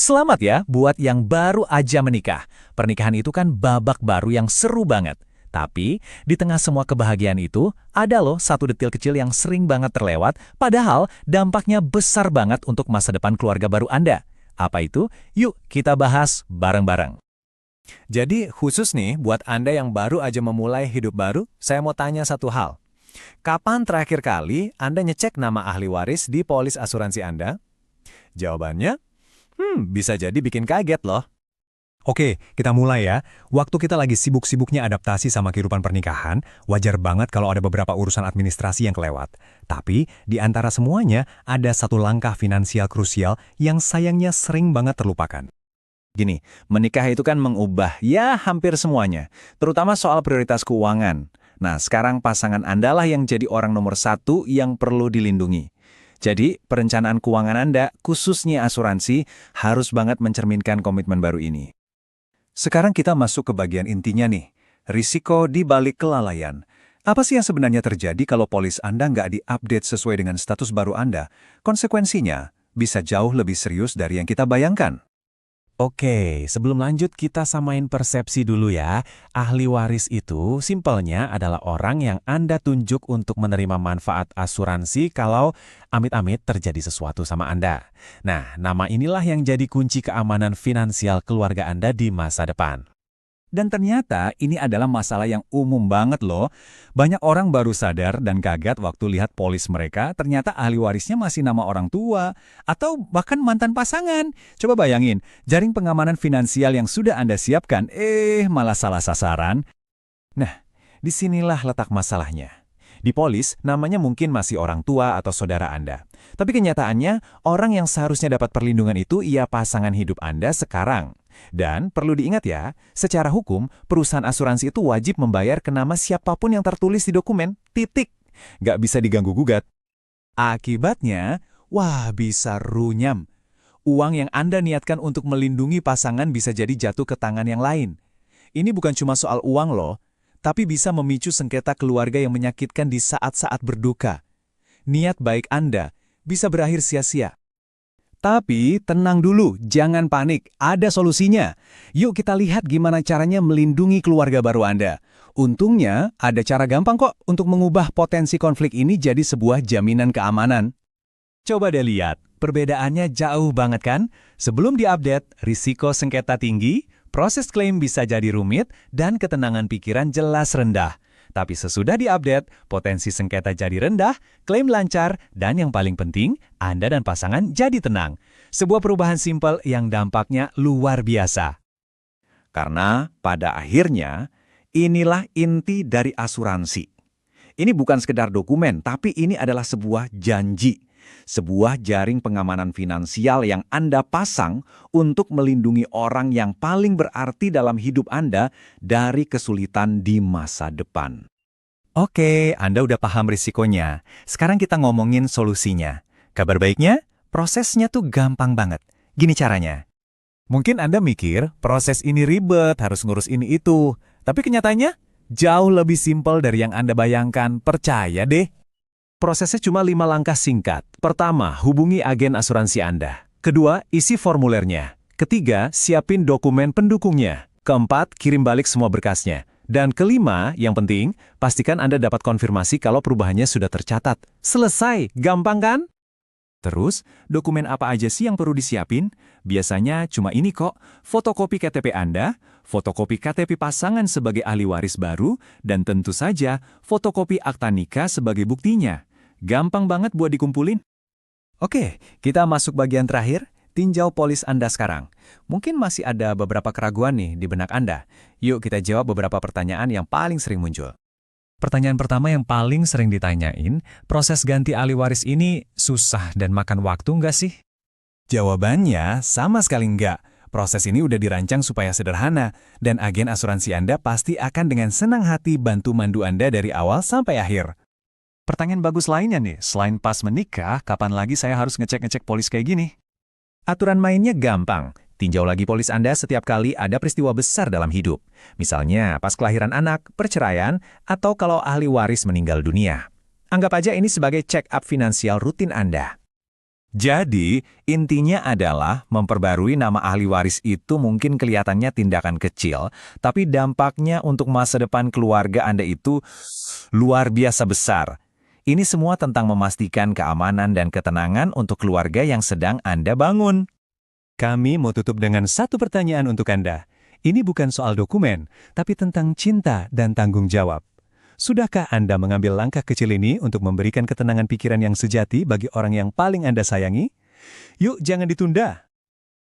Selamat ya buat yang baru aja menikah. Pernikahan itu kan babak baru yang seru banget. Tapi, di tengah semua kebahagiaan itu, ada loh satu detil kecil yang sering banget terlewat, padahal dampaknya besar banget untuk masa depan keluarga baru Anda. Apa itu? Yuk kita bahas bareng-bareng. Jadi, khusus nih buat Anda yang baru aja memulai hidup baru, saya mau tanya satu hal. Kapan terakhir kali Anda ngecek nama ahli waris di polis asuransi Anda? Jawabannya, bisa jadi bikin kaget loh. Oke, kita mulai ya. Waktu kita lagi sibuk-sibuknya adaptasi sama kehidupan pernikahan, wajar banget kalau ada beberapa urusan administrasi yang kelewat. Tapi, di antara semuanya, ada satu langkah finansial krusial yang sayangnya sering banget terlupakan. Gini, menikah itu kan mengubah ya hampir semuanya, terutama soal prioritas keuangan. Nah, sekarang pasangan Anda lah yang jadi orang nomor satu yang perlu dilindungi. Jadi, perencanaan keuangan Anda, khususnya asuransi, harus banget mencerminkan komitmen baru ini. Sekarang kita masuk ke bagian intinya nih, risiko di balik kelalaian. Apa sih yang sebenarnya terjadi kalau polis Anda nggak diupdate sesuai dengan status baru Anda? Konsekuensinya bisa jauh lebih serius dari yang kita bayangkan. Oke, sebelum lanjut kita samain persepsi dulu ya. Ahli waris itu simpelnya adalah orang yang Anda tunjuk untuk menerima manfaat asuransi kalau amit-amit terjadi sesuatu sama Anda. Nah, nama inilah yang jadi kunci keamanan finansial keluarga Anda di masa depan. Dan ternyata ini adalah masalah yang umum banget loh. Banyak orang baru sadar dan kaget waktu lihat polis mereka ternyata ahli warisnya masih nama orang tua atau bahkan mantan pasangan. Coba bayangin, jaring pengamanan finansial yang sudah Anda siapkan, malah salah sasaran. Nah, disinilah letak masalahnya. Di polis, namanya mungkin masih orang tua atau saudara Anda. Tapi kenyataannya, orang yang seharusnya dapat perlindungan itu ia pasangan hidup Anda sekarang. Dan perlu diingat ya, secara hukum, perusahaan asuransi itu wajib membayar ke nama siapapun yang tertulis di dokumen, titik. Nggak bisa diganggu-gugat. Akibatnya, bisa runyam. Uang yang Anda niatkan untuk melindungi pasangan bisa jadi jatuh ke tangan yang lain. Ini bukan cuma soal uang loh, tapi bisa memicu sengketa keluarga yang menyakitkan di saat-saat berduka. Niat baik Anda bisa berakhir sia-sia. Tapi tenang dulu, jangan panik, ada solusinya. Yuk kita lihat gimana caranya melindungi keluarga baru Anda. Untungnya, ada cara gampang kok untuk mengubah potensi konflik ini jadi sebuah jaminan keamanan. Coba deh lihat, perbedaannya jauh banget kan? Sebelum diupdate, risiko sengketa tinggi, proses klaim bisa jadi rumit, dan ketenangan pikiran jelas rendah. Tapi sesudah diupdate, potensi sengketa jadi rendah, klaim lancar, dan yang paling penting, Anda dan pasangan jadi tenang. Sebuah perubahan simpel yang dampaknya luar biasa. Karena pada akhirnya, inilah inti dari asuransi. Ini bukan sekedar dokumen, tapi ini adalah sebuah janji. Sebuah jaring pengamanan finansial yang Anda pasang untuk melindungi orang yang paling berarti dalam hidup Anda dari kesulitan di masa depan. Oke, Anda udah paham risikonya. Sekarang kita ngomongin solusinya. Kabar baiknya, prosesnya tuh gampang banget. Gini caranya. Mungkin Anda mikir, proses ini ribet, harus ngurus ini itu. Tapi kenyataannya, jauh lebih simpel dari yang Anda bayangkan. Percaya deh. Prosesnya cuma 5 langkah singkat. Pertama, hubungi agen asuransi Anda. Kedua, isi formulernya. Ketiga, siapin dokumen pendukungnya. Keempat, kirim balik semua berkasnya. Dan kelima, yang penting, pastikan Anda dapat konfirmasi kalau perubahannya sudah tercatat. Selesai, gampang kan? Terus, dokumen apa aja sih yang perlu disiapin? Biasanya cuma ini kok, fotokopi KTP Anda, fotokopi KTP pasangan sebagai ahli waris baru, dan tentu saja fotokopi akta nikah sebagai buktinya. Gampang banget buat dikumpulin. Oke, kita masuk bagian terakhir, tinjau polis Anda sekarang. Mungkin masih ada beberapa keraguan nih di benak Anda. Yuk kita jawab beberapa pertanyaan yang paling sering muncul. Pertanyaan pertama yang paling sering ditanyain, proses ganti ahli waris ini susah dan makan waktu nggak sih? Jawabannya sama sekali nggak. Proses ini udah dirancang supaya sederhana, dan agen asuransi Anda pasti akan dengan senang hati bantu mandu Anda dari awal sampai akhir. Pertanyaan bagus lainnya nih, selain pas menikah, kapan lagi saya harus ngecek-ngecek polis kayak gini? Aturan mainnya gampang. Tinjau lagi polis Anda setiap kali ada peristiwa besar dalam hidup. Misalnya pas kelahiran anak, perceraian, atau kalau ahli waris meninggal dunia. Anggap aja ini sebagai check-up finansial rutin Anda. Jadi, intinya adalah memperbarui nama ahli waris itu mungkin kelihatannya tindakan kecil, tapi dampaknya untuk masa depan keluarga Anda itu luar biasa besar. Ini semua tentang memastikan keamanan dan ketenangan untuk keluarga yang sedang Anda bangun. Kami mau tutup dengan satu pertanyaan untuk Anda. Ini bukan soal dokumen, tapi tentang cinta dan tanggung jawab. Sudahkah Anda mengambil langkah kecil ini untuk memberikan ketenangan pikiran yang sejati bagi orang yang paling Anda sayangi? Yuk, jangan ditunda.